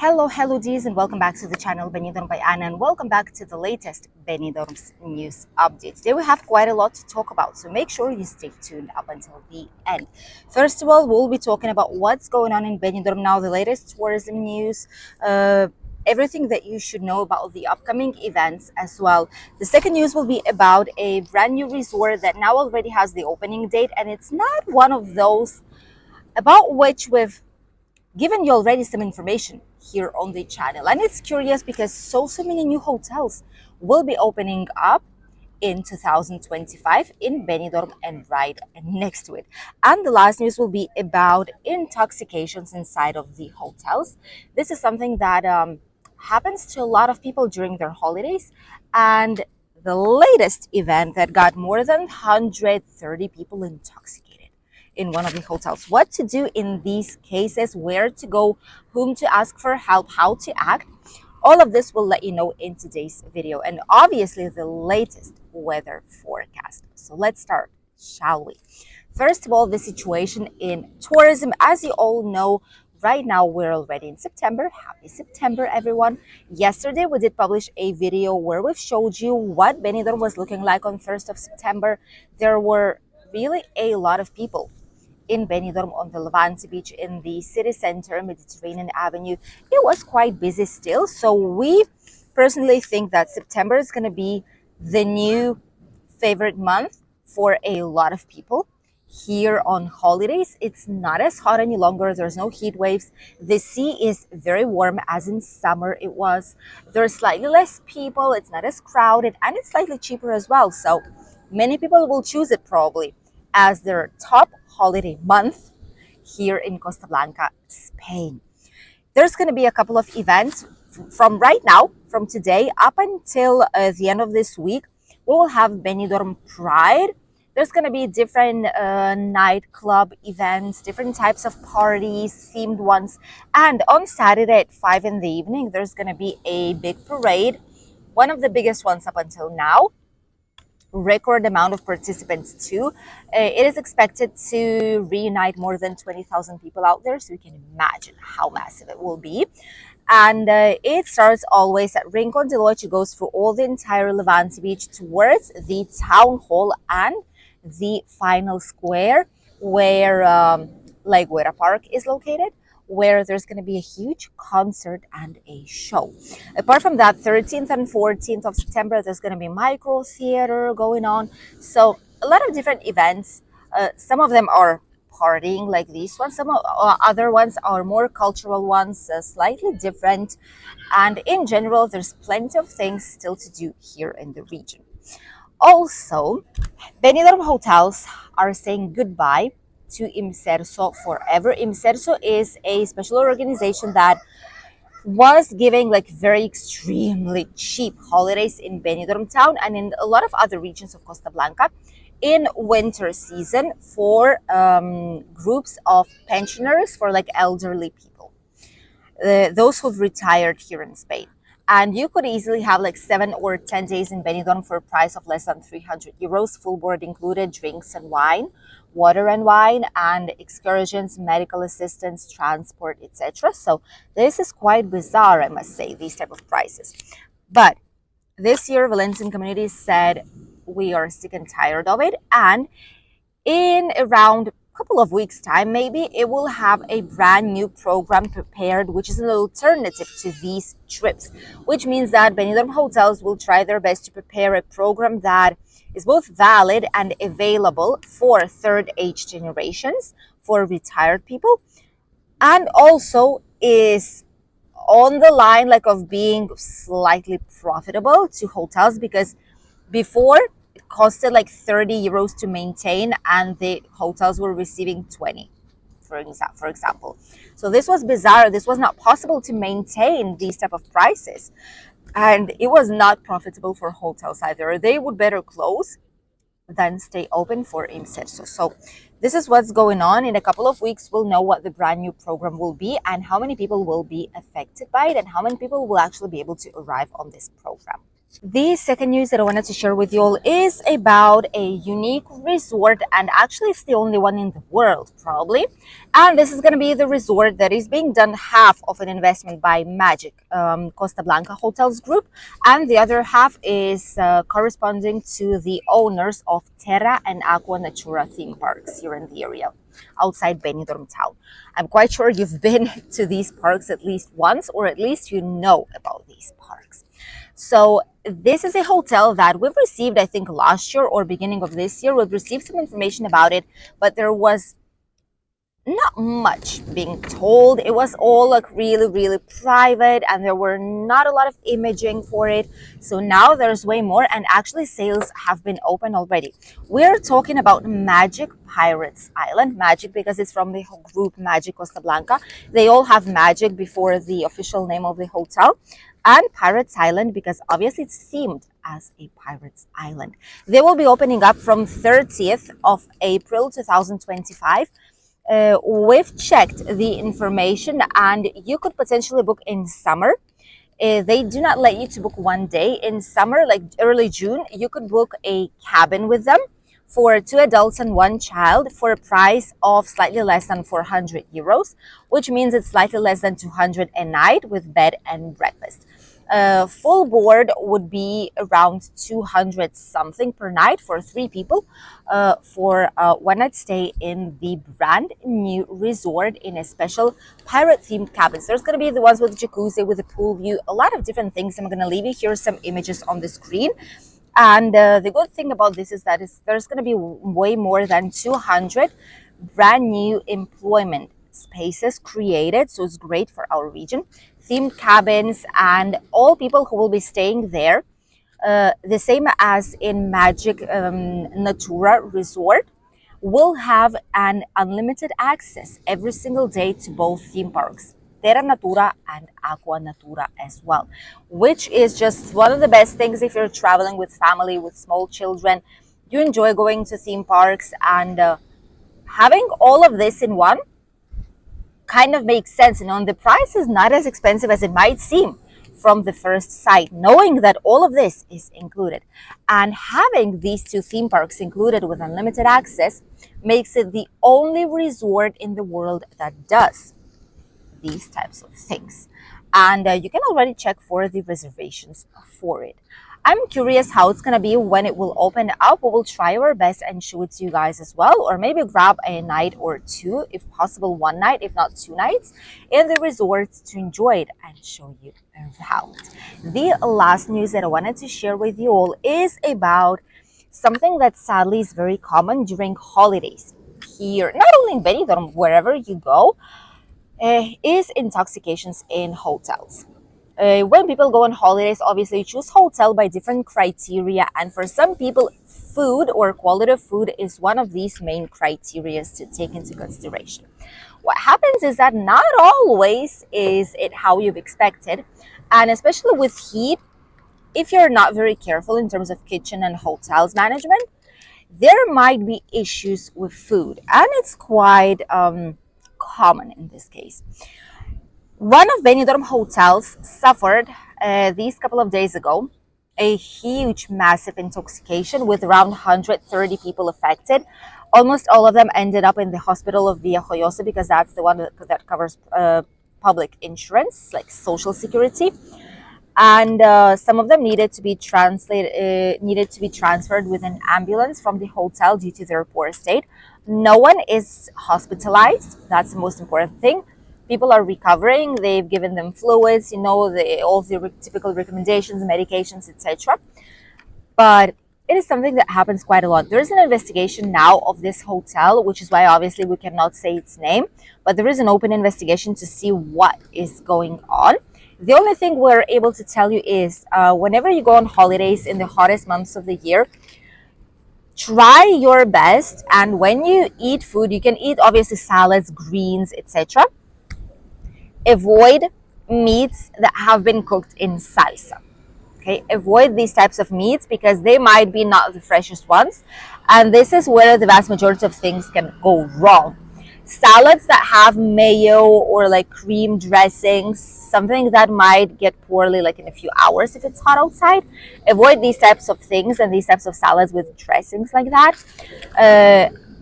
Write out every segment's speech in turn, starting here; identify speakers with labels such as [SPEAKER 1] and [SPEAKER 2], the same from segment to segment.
[SPEAKER 1] Hello Ds, and welcome back to the channel Benidorm by Anna, and welcome back to the latest Benidorm's news updates. Today we have quite a lot to talk about, so make sure you stay tuned up until the end. First of all, we'll be talking about what's going on in Benidorm now, the latest tourism news, everything that you should know about the upcoming events as well. The second news will be about a brand new resort that now already has the opening date, and it's not one of those about which we've given you already some information here on the channel, and it's curious because so many new hotels will be opening up in 2025 in Benidorm and right next to it. And the last news will be about intoxications inside of the hotels. This is something that happens to a lot of people during their holidays, and the latest event that got more than 130 people intoxicated in one of the hotels. What to do in these cases, where to go, whom to ask for help, how to act. All of this will let you know in today's video, and obviously the latest weather forecast. So let's start, shall we? First of all, the situation in tourism. As you all know, right now we're already in September. Happy September, everyone. Yesterday we did publish a video where we've showed you what Benidorm was looking like on 1st of September. There were really a lot of people in Benidorm on the Levante beach, in the city center, Mediterranean Avenue. It was quite busy still. So we personally think that September is going to be the new favorite month for a lot of people here on holidays. It's not as hot any longer. There's no heat waves. The sea is very warm, as in summer it was. There's slightly less people. It's not as crowded, and it's slightly cheaper as well. So many people will choose it probably as their top holiday month here in Costa Blanca, Spain. There's going to be a couple of events from right now, from today up until the end of this week. We will have Benidorm Pride. There's going to be different nightclub events, different types of parties, themed ones. And on Saturday at 5 in the evening, there's going to be a big parade, one of the biggest ones up until now. Record amount of participants too. It is expected to reunite more than 20,000 people out there, so you can imagine how massive it will be. And it starts always at Rincon de Loche. It goes through all the entire Levante beach towards the town hall and the final square where La Guera Park is located, where there's going to be a huge concert and a show. Apart from that, 13th and 14th of September, there's going to be micro theater going on. So a lot of different events. Some of them are partying like these ones. Some other ones are more cultural ones, slightly different. And in general, there's plenty of things still to do here in the region. Also, Benidorm hotels are saying goodbye to IMSERSO forever. IMSERSO is a special organization that was giving like very extremely cheap holidays in Benidorm town and in a lot of other regions of Costa Blanca in winter season for groups of pensioners, for like elderly people, those who've retired here in Spain. And you could easily have like 7 or 10 days in Benidorm for a price of less than 300 euros, full board included, drinks and wine, water and wine, and excursions, medical assistance, transport, etc. So this is quite bizarre, I must say, these type of prices. But this year, Valencian community said we are sick and tired of it, and in around couple of weeks time maybe it will have a brand new program prepared, which is an alternative to these trips, which means that Benidorm hotels will try their best to prepare a program that is both valid and available for third age generations, for retired people, and also is on the line like of being slightly profitable to hotels, because before it costed like 30 euros to maintain and the hotels were receiving 20, for example. So this was bizarre. This was not possible to maintain these type of prices, and it was not profitable for hotels either. They would better close than stay open for IMSERSO. So this is what's going on. In a couple of weeks we'll know what the brand new program will be and how many people will be affected by it and how many people will actually be able to arrive on this program. The second news that I wanted to share with you all is about a unique resort, and actually, it's the only one in the world, probably. And this is going to be the resort that is being done half of an investment by Magic Costa Blanca Hotels Group, and the other half is corresponding to the owners of Terra and Aqua Natura theme parks here in the area outside Benidorm town. I'm quite sure you've been to these parks at least once, or at least you know about these parks. So this is a hotel that we've received, I think last year or beginning of this year, we've received some information about it, but there was not much being told. It was all like really, really private, and there were not a lot of imaging for it. So now there's way more, and actually sales have been open already. We're talking about Magic Pirates Island. Magic because it's from the group Magic Costa Blanca. They all have Magic before the official name of the hotel. And Pirates Island because obviously it's themed as a Pirates Island. They will be opening up from 30th of April 2025. We've checked the information, and you could potentially book in summer. They do not let you to book one day in summer, like early June. You could book a cabin with them for two adults and one child for a price of slightly less than 400 euros, which means it's slightly less than 200 a night with bed and breakfast. Full board would be around 200 something per night for three people for one night stay in the brand new resort in a special pirate themed cabins. There's going to be the ones with jacuzzi, with a pool view, a lot of different things. I'm going to leave you here some images on the screen. And the good thing about this is that there's going to be way more than 200 brand new employment spaces created. So it's great for our region. Themed cabins, and all people who will be staying there, the same as in Magic Natura Resort, will have an unlimited access every single day to both theme parks, Terra Natura and Aqua Natura as well, which is just one of the best things if you're traveling with family, with small children. You enjoy going to theme parks, and having all of this in one kind of makes sense. And the price is not as expensive as it might seem from the first sight, knowing that all of this is included. And having these two theme parks included with unlimited access makes it the only resort in the world that does these types of things. And you can already check for the reservations for it. I'm curious how it's going to be when it will open up. We will try our best and show it to you guys as well, or maybe grab a night or two, if possible one night, if not two nights, in the resorts to enjoy it and show you around. The last news that I wanted to share with you all is about something that sadly is very common during holidays here, not only in Benidorm, wherever you go, is intoxications in hotels. When people go on holidays, obviously you choose hotel by different criteria, and for some people, food or quality of food is one of these main criteria to take into consideration. What happens is that not always is it how you've expected, and especially with heat, if you're not very careful in terms of kitchen and hotels management, there might be issues with food, and it's quite common in this case. One of Benidorm hotels suffered these couple of days ago a huge, massive intoxication with around 130 people affected. Almost all of them ended up in the hospital of Villajoyosa because that's the one that covers public insurance, like social security. And some of them needed to be transferred with an ambulance from the hotel due to their poor state. No one is hospitalized. That's the most important thing. People are recovering. They've given them fluids, all the typical recommendations, medications, etc. But it is something that happens quite a lot. There is an investigation now of this hotel, which is why obviously we cannot say its name, but there is an open investigation to see what is going on. The only thing we're able to tell you is whenever you go on holidays in the hottest months of the year, try your best. And when you eat food, you can eat obviously salads, greens, etc. Avoid meats that have been cooked in salsa. Okay, avoid these types of meats because they might be not the freshest ones. And this is where the vast majority of things can go wrong. Salads that have mayo or like cream dressings, something that might get poorly like in a few hours if it's hot outside. Avoid these types of things and these types of salads with dressings like that.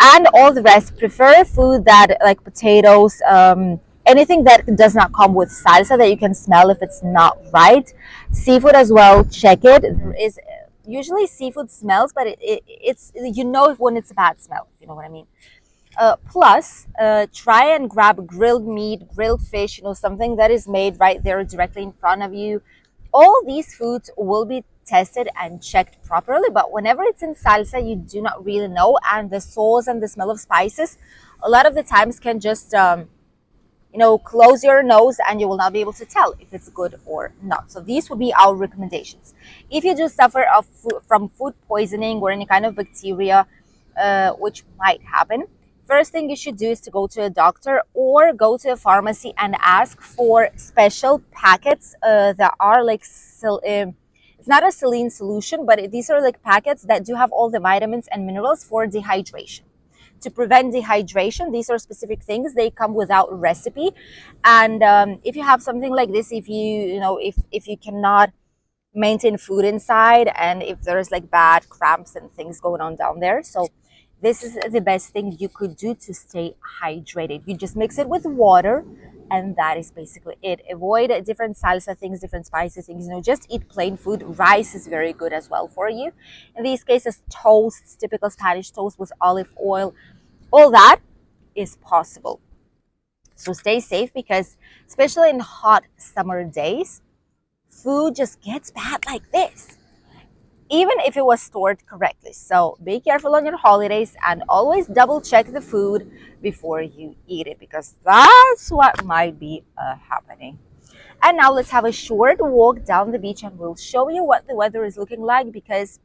[SPEAKER 1] And all the rest, prefer food that like potatoes, anything that does not come with salsa that you can smell if it's not right. Seafood as well, check it. There is usually seafood smells, but it's you know when it's a bad smell, if you know what I mean. Plus, try and grab grilled meat, grilled fish, something that is made right there directly in front of you. All these foods will be tested and checked properly, but whenever it's in salsa, you do not really know. And the sauce and the smell of spices, a lot of the times can just, close your nose and you will not be able to tell if it's good or not. So these would be our recommendations. If you do suffer from food poisoning or any kind of bacteria, which might happen, first thing you should do is to go to a doctor or go to a pharmacy and ask for special packets that are like, it's not a saline solution, but these are like packets that do have all the vitamins and minerals for dehydration. To prevent dehydration, these are specific things. They come without recipe. And if you have something like this, if you cannot maintain food inside and if there's like bad cramps and things going on down there, so this is the best thing you could do to stay hydrated. You just mix it with water and that is basically it. Avoid different salsa things, different spicy things, just eat plain food. Rice is very good as well for you. In these cases, toasts, typical Spanish toast with olive oil, all that is possible. So stay safe, because especially in hot summer days, food just gets bad like this, even if it was stored correctly. So be careful on your holidays and always double check the food before you eat it, because that's what might be happening. And now let's have a short walk down the beach and we'll show you what the weather is looking like, because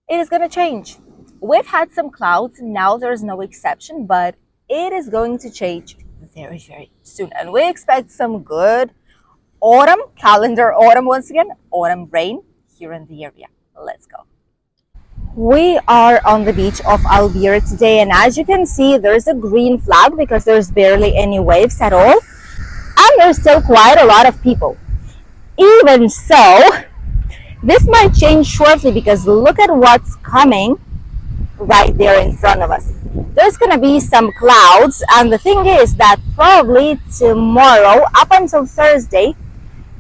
[SPEAKER 1] it is going to change. We've had some clouds, now there's no exception, but it is going to change very, very soon. And we expect some good autumn, calendar autumn once again, autumn rain here in the area. Let's go. We are on the beach of Albir today, and as you can see, there's a green flag because there's barely any waves at all, and there's still quite a lot of people. Even so, this might change shortly, because look at what's coming right there in front of us. There's gonna be some clouds, and the thing is that probably tomorrow up until Thursday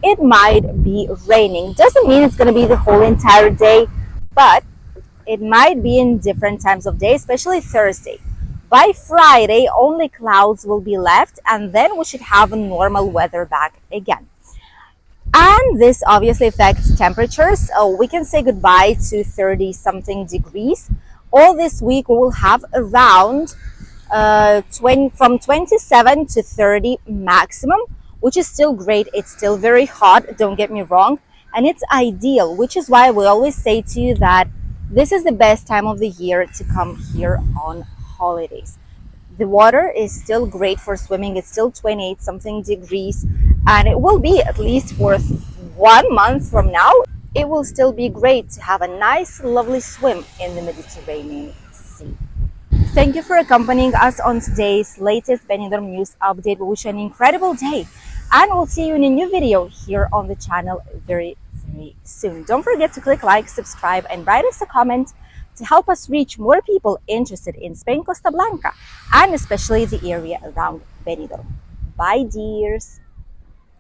[SPEAKER 1] it might be raining. Doesn't mean it's going to be the whole entire day, but it might be in different times of day, especially Thursday. By Friday, only clouds will be left, and then we should have a normal weather back again. And this obviously affects temperatures. We can say goodbye to 30 something degrees. All this week we will have around from 27 to 30 maximum, which is still great. It's still very hot, don't get me wrong, and it's ideal, which is why we always say to you that this is the best time of the year to come here on holidays. The water is still great for swimming. It's still 28 something degrees, and it will be at least for 1 month from now. It will still be great to have a nice, lovely swim in the Mediterranean Sea. Thank you for accompanying us on today's latest Benidorm news update. We wish you an incredible day, and we'll see you in a new video here on the channel very, very soon. Don't forget to click like, subscribe, and write us a comment to help us reach more people interested in Spain, Costa Blanca, and especially the area around Benidorm. Bye, dears.